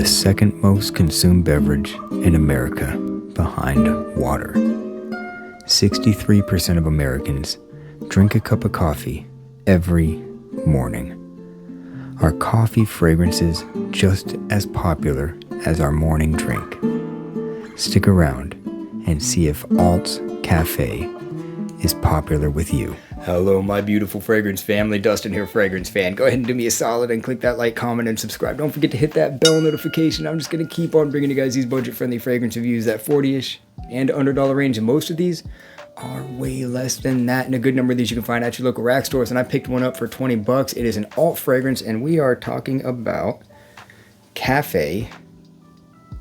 the second most consumed beverage in America behind water. 63% of Americans drink a cup of coffee every morning. Are coffee fragrances just as popular as our morning drink? Stick around and see if ALT CAFÉ is popular with you. Hello, my beautiful fragrance family. Dustin here, fragrance fan. Go ahead and do me a solid and click that like, comment, and subscribe. Don't forget to hit that bell notification. I'm just going to keep on bringing you guys these budget-friendly fragrance reviews, that 40-ish and under dollar range. And most of these are way less than that. And a good number of these you can find at your local rack stores. And I picked one up for 20 bucks. It is an alt fragrance, and we are talking about Cafe,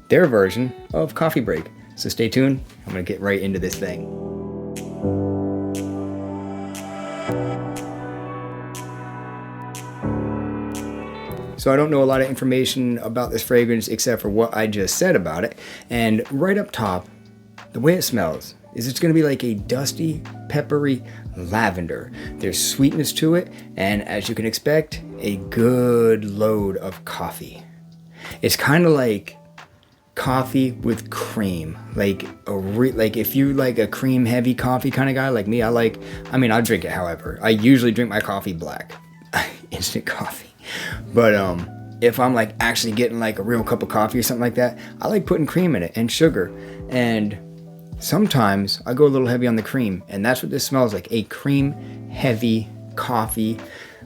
their version of Coffee Break. So stay tuned. I'm going to get right into this thing. So I don't know a lot of information about this fragrance except for what I just said about it. And right up top, the way it smells is it's going to be like a dusty, peppery lavender. There's sweetness to it, and as you can expect, a good load of coffee. It's kind of like coffee with cream, like if you like a cream heavy coffee kind of guy like me. I'll drink it however. I usually drink my coffee black, instant coffee. But if I'm like actually getting like a real cup of coffee or something like that, I like putting cream in it and sugar. And sometimes I go a little heavy on the cream, and that's what this smells like, a cream heavy coffee,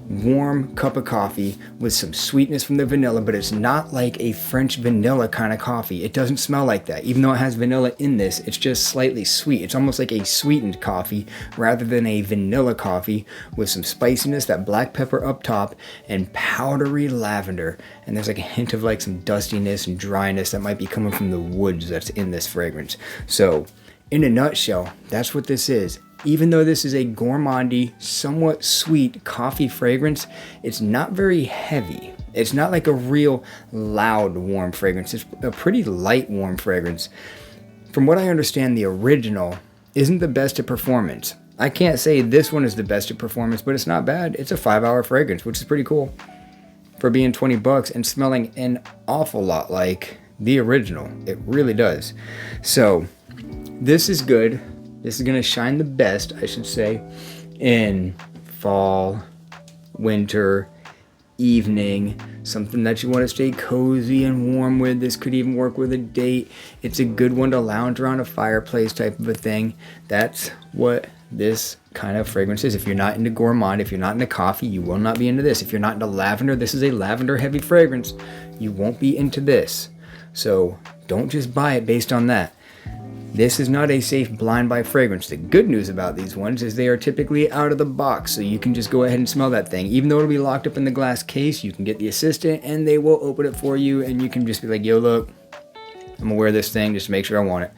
warm cup of coffee with some sweetness from the vanilla, but it's not like a French vanilla kind of coffee. It doesn't smell like that. Even though it has vanilla in this, it's just slightly sweet. It's almost like a sweetened coffee rather than a vanilla coffee with some spiciness, that black pepper up top, and powdery lavender. And there's like a hint of like some dustiness and dryness that might be coming from the woods that's in this fragrance. So in a nutshell, that's what this is. Even though this is a gourmandy, somewhat sweet coffee fragrance, it's not very heavy. It's not like a real loud warm fragrance. It's a pretty light warm fragrance. From what I understand, the original isn't the best at performance. I can't say this one is the best at performance, but it's not bad. It's a 5-hour fragrance, which is pretty cool for being 20 bucks and smelling an awful lot like the original. It really does. So this is good. This is going to shine the best, I should say, in fall, winter, evening, something that you want to stay cozy and warm with. This could even work with a date. It's a good one to lounge around a fireplace type of a thing. That's what this kind of fragrance is. If you're not into gourmand, if you're not into coffee, you will not be into this. If you're not into lavender, this is a lavender heavy fragrance. You won't be into this. So don't just buy it based on that. This is not a safe blind buy fragrance. The good news about these ones is they are typically out of the box, so you can just go ahead and smell that thing. Even though it'll be locked up in the glass case, you can get the assistant and they will open it for you, and you can just be like, yo, look, I'm gonna wear this thing just to make sure I want it.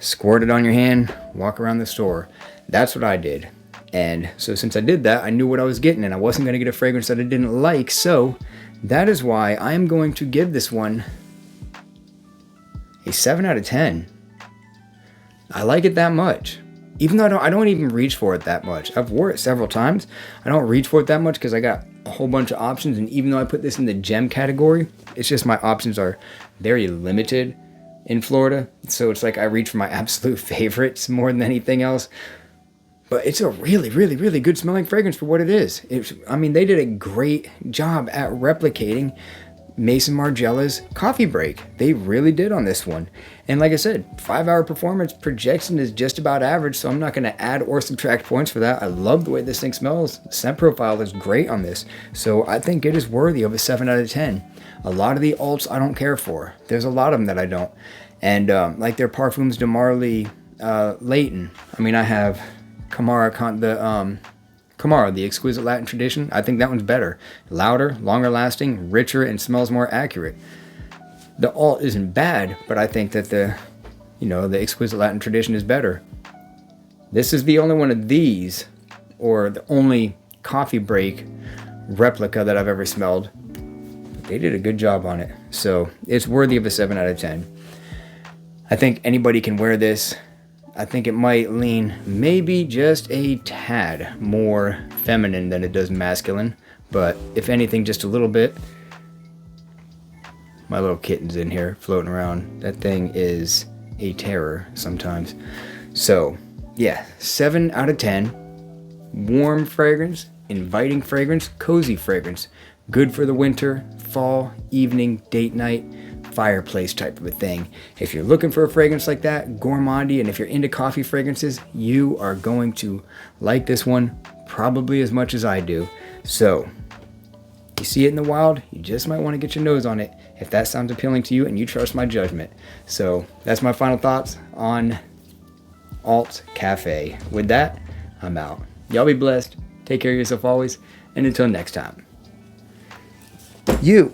Squirt it on your hand, walk around the store. That's what I did. And so since I did that, I knew what I was getting, and I wasn't gonna get a fragrance that I didn't like, so that is why I am going to give this one a 7 out of 10. I like it that much. Even though I don't even reach for it that much. I've wore it several times. I don't reach for it that much because I got a whole bunch of options. And even though I put this in the gem category, it's just my options are very limited in Florida. So it's like I reach for my absolute favorites more than anything else. But it's a really, really, really good smelling fragrance for what it is. They did a great job at replicating Maison Margiela's Coffee Break. They really did on this one. And like I said, 5-hour performance projection is just about average, so I'm not going to add or subtract points for that. I love the way this thing smells. The scent profile is great on this, so I think it is worthy of a 7 out of 10. A lot of the alts I don't care for. There's a lot of them that I don't. And like their Parfums de Marly Leighton. I have Camara, the Exquisite Latin Tradition. I think that one's better. Louder, longer lasting, richer, and smells more accurate. The alt isn't bad, but I think that the Exquisite Latin Tradition is better. This is the only one of these, or the only Coffee Break replica that I've ever smelled. They did a good job on it. So it's worthy of a 7 out of 10. I think anybody can wear this. I think it might lean maybe just a tad more feminine than it does masculine, but if anything, just a little bit. My little kitten's in here floating around. That thing is a terror sometimes. So yeah, 7 out of 10. Warm fragrance, inviting fragrance, cozy fragrance. Good for the winter, fall, evening, date night, fireplace type of a thing. If you're looking for a fragrance like that, gourmandy, and if you're into coffee fragrances, you are going to like this one probably as much as I do. So you see it in the wild, you just might want to get your nose on it if that sounds appealing to you and you trust my judgment. So that's my final thoughts on ALT CAFÉ. With that, I'm out. Y'all be blessed. Take care of yourself always. And until next time. You